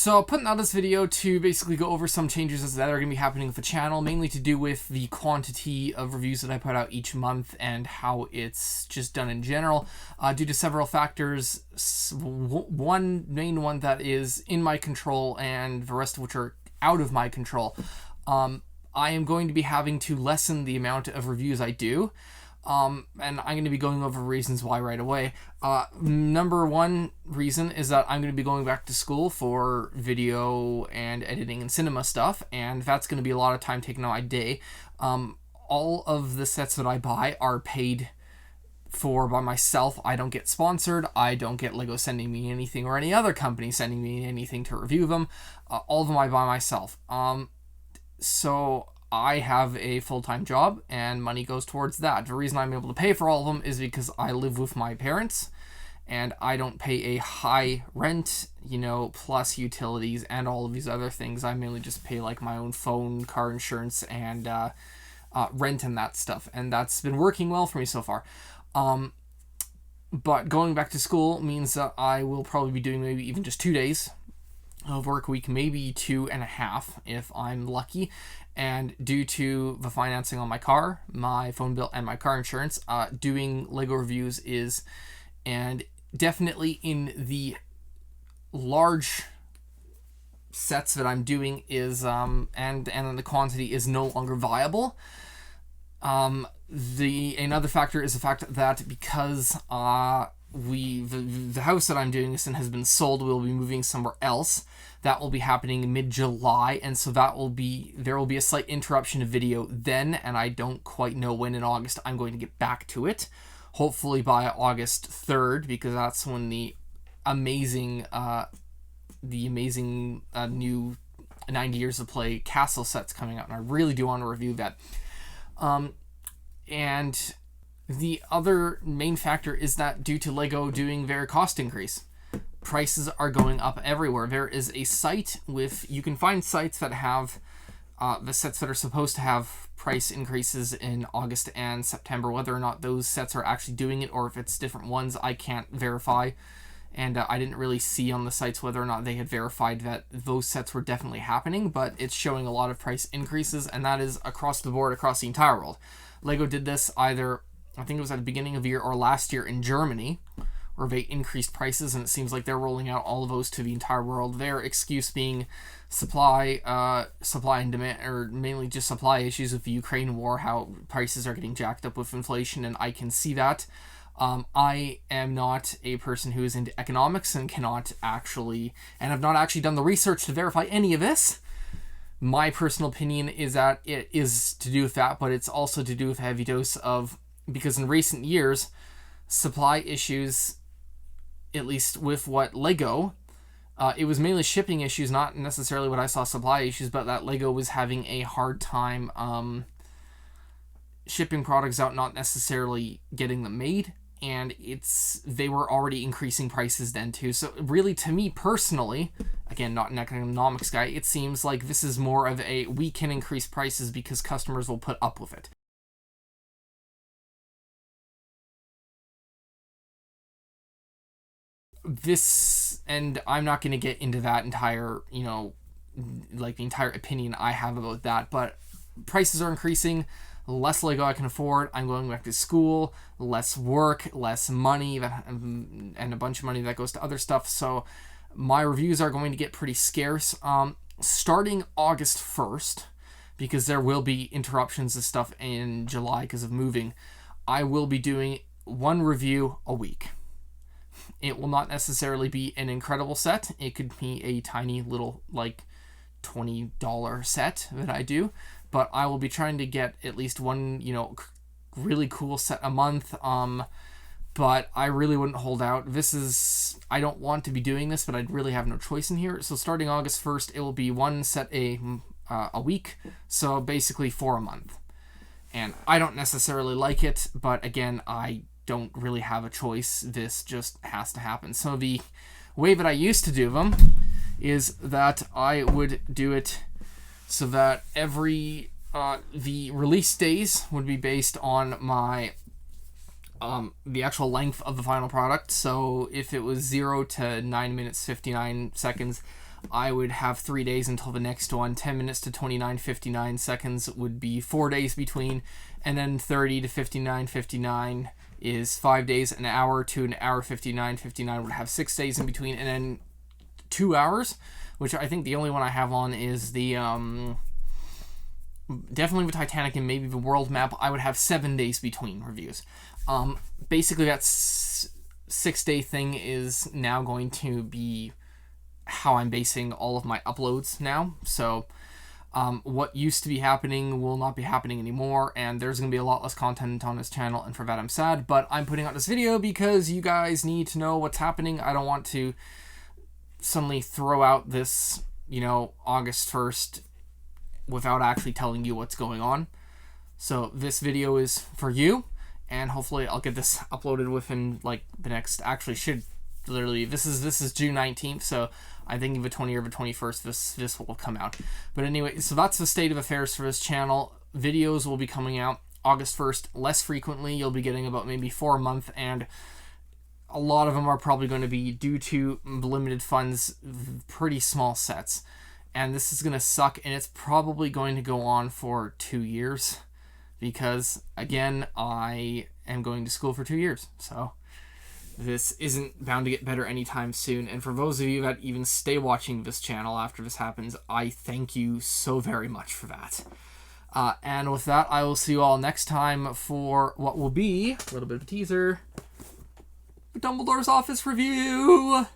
So putting out this video to basically go over some changes that are going to be happening with the channel, mainly to do with the quantity of reviews that I put out each month and how it's just done in general, due to several factors. One main one that is in my control and the rest of which are out of my control. I am going to be having to lessen the amount of reviews I do. And I'm going to be going over reasons why right away. Number one reason is that I'm going to be going back to school for video and editing and cinema stuff, and that's going to be a lot of time taken out my day. All of the sets that I buy are paid for by myself. I don't get sponsored. I don't get Lego sending me anything or any other company sending me anything to review them. All of them I buy myself. So I have a full-time job and money goes towards that. The reason I'm able to pay for all of them is because I live with my parents and I don't pay a high rent, plus utilities and all of these other things. I mainly just pay like my own phone, car insurance, and rent and that stuff. And that's been working well for me so far. But going back to school means that I will probably be doing maybe even just 2 days of work week, maybe 2.5 if I'm lucky. And due to the financing on my car, my phone bill, and my car insurance, doing Lego reviews and definitely in the large sets that I'm doing is, and the quantity is no longer viable. Another factor is the fact that because the house that I'm doing this in has been sold, we'll be moving somewhere else. That will be happening mid-July, and so there will be a slight interruption of video then, and I don't quite know when in August I'm going to get back to it. Hopefully by August 3rd, because that's when the amazing new 90 Years of Play Castle set's coming out, and I really do want to review that. And the other main factor is that due to Lego doing their cost increase, prices are going up everywhere. There is a site you can find sites that have the sets that are supposed to have price increases in August and September. Whether or not those sets are actually doing it or if it's different ones, I can't verify. And I didn't really see on the sites whether or not they had verified that those sets were definitely happening, but it's showing a lot of price increases, and that is across the board, across the entire world. Lego did this either, I think it was at the beginning of the year or last year in Germany, where they increased prices, and it seems like they're rolling out all of those to the entire world. Their excuse being supply and demand, or mainly just supply issues with the Ukraine war, how prices are getting jacked up with inflation, and I can see that. I am not a person who is into economics and have not actually done the research to verify any of this. My personal opinion is that it is to do with that, but it's also to do with a heavy dose of, because in recent years, supply issues, at least with what Lego, it was mainly shipping issues, not necessarily what I saw supply issues, but that Lego was having a hard time shipping products out, not necessarily getting them made, and they were already increasing prices then too. So really, to me personally, again, not an economics guy, it seems like this is more of we can increase prices because customers will put up with it. And I'm not going to get into that entire, the entire opinion I have about that, but prices are increasing, less Lego I can afford, I'm going back to school, less work, less money, and a bunch of money that goes to other stuff, so my reviews are going to get pretty scarce. Starting August 1st, because there will be interruptions and stuff in July because of moving, I will be doing one review a week. It will not necessarily be an incredible set. It could be a tiny little, $20 set that I do. But I will be trying to get at least one, really cool set a month. But I really wouldn't hold out. I don't want to be doing this, but I'd really have no choice in here. So starting August 1st, it will be one set a week. So basically 4 a month. And I don't necessarily like it, but again, I don't really have a choice. This just has to happen. So the way that I used to do them is that I would do it so that the release days would be based on my the actual length of the final product. So if it was 0 to 9 minutes 59 seconds, I would have 3 days until the next one. 10 minutes to 29:59 seconds would be 4 days between, and then 30 to 59:59 is 5 days. An hour to an hour 59:59 would have 6 days in between, and then 2 hours, which I think the only one I have on is the definitely the Titanic and maybe the World Map. I would have 7 days between reviews. Basically that 6-day thing is now going to be how I'm basing all of my uploads now. So what used to be happening will not be happening anymore, and there's going to be a lot less content on this channel, and for that I'm sad, but I'm putting out this video because you guys need to know what's happening. I don't want to suddenly throw out this, August 1st without actually telling you what's going on. So this video is for you, and hopefully I'll get this uploaded within the next, actually should literally, this is June 19th, so I think the 20th or the 21st this will come out. But anyway, so that's the state of affairs for this channel. Videos will be coming out August 1st less frequently. You'll be getting about maybe 4 a month, and a lot of them are probably going to be, due to limited funds, pretty small sets. And this is going to suck, and it's probably going to go on for 2 years because, again, I am going to school for 2 years. So this isn't bound to get better anytime soon. And for those of you that even stay watching this channel after this happens, I thank you so very much for that. And with that, I will see you all next time for what will be a little bit of a teaser, Dumbledore's Office review.